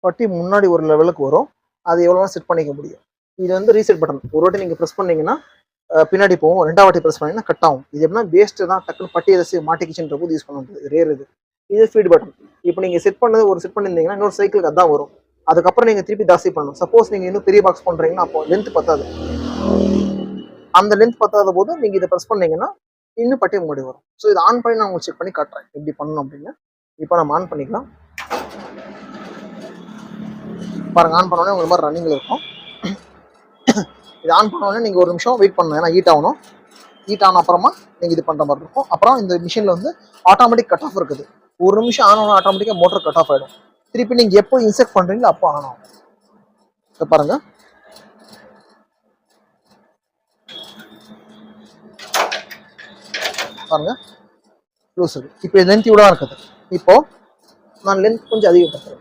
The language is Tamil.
பட்டி முன்னாடி ஒரு லெவலுக்கு வரும். அது எவ்வளோ செட் பண்ணிக்க முடியும். இது வந்து ரீசெட் பட்டன். ஒரு வாட்டி நீங்கள் ப்ரெஸ் பண்ணீங்கன்னா பின்னாடி போகும். 2வது வாட்டி ப்ரெஸ் பண்ணீங்கன்னா கட் ஆகும். இது எப்படின்னா வேஸ்ட்டு தான், டக்குன்னு பட்டி ஏதாச்சும் மாட்டிக்கிச்சுன்ற போது யூஸ் பண்ண முடியாது, ரேர் இது. இது ஃபீட் பட்டன். இப்போ நீங்கள் செட் பண்ணது ஒரு செட் பண்ணியிருந்தீங்கன்னா இன்னொரு சைக்கிளுக்கு அதான் வரும். அதுக்கப்புறம் நீங்கள் திருப்பி ஜாஸ்தி பண்ணணும். சப்போஸ் நீங்கள் இன்னும் பெரிய பாக்ஸ் பண்ணுறீங்கன்னா அப்போ லென்த் பத்தாது. அந்த லென்த் பத்தாத போது நீங்கள் இதை ப்ரெஸ் பண்ணீங்கன்னா இன்னும் பட்டி முன்னாடி வரும். ஸோ இதை ஆன் பண்ணி நான் உங்களுக்கு செக் பண்ணி காட்டுறேன் எப்படி பண்ணணும் அப்படின்னு. இப்போ நம்ம ஆன் பண்ணிக்கலாம். பாருங்க, ஆன் பண்ணோடனே உங்களுக்கு மாதிரி ரன்னிங்கில் இருக்கும். இது ஆன் பண்ணோடனே நீங்கள் ஒரு நிமிஷம் வெயிட் பண்ணணும், ஏன்னா ஹீட் ஆகணும். ஹீட் ஆன அப்புறமா நீங்கள் இது பண்ணுற மாதிரி இருக்கும். அப்புறம் இந்த மிஷினில் வந்து ஆட்டோமேட்டிக் கட் ஆஃப் இருக்குது. ஒரு நிமிஷம் ஆன் ஆகணும், ஆட்டோமேட்டிக்காக மோட்டர் கட் ஆஃப் ஆகிடும். திருப்பி நீங்கள் எப்போ இன்செக்ட் பண்ணுறீங்களோ அப்போ ஆன் ஆகும். இப்போ பாருங்க, பாருங்க லூஸ் இருக்குது. இப்போ லென்த் இவ்வளோ இருக்குது. இப்போ நான் லென்த் கொஞ்சம் அதிகப்படுத்துறேன்.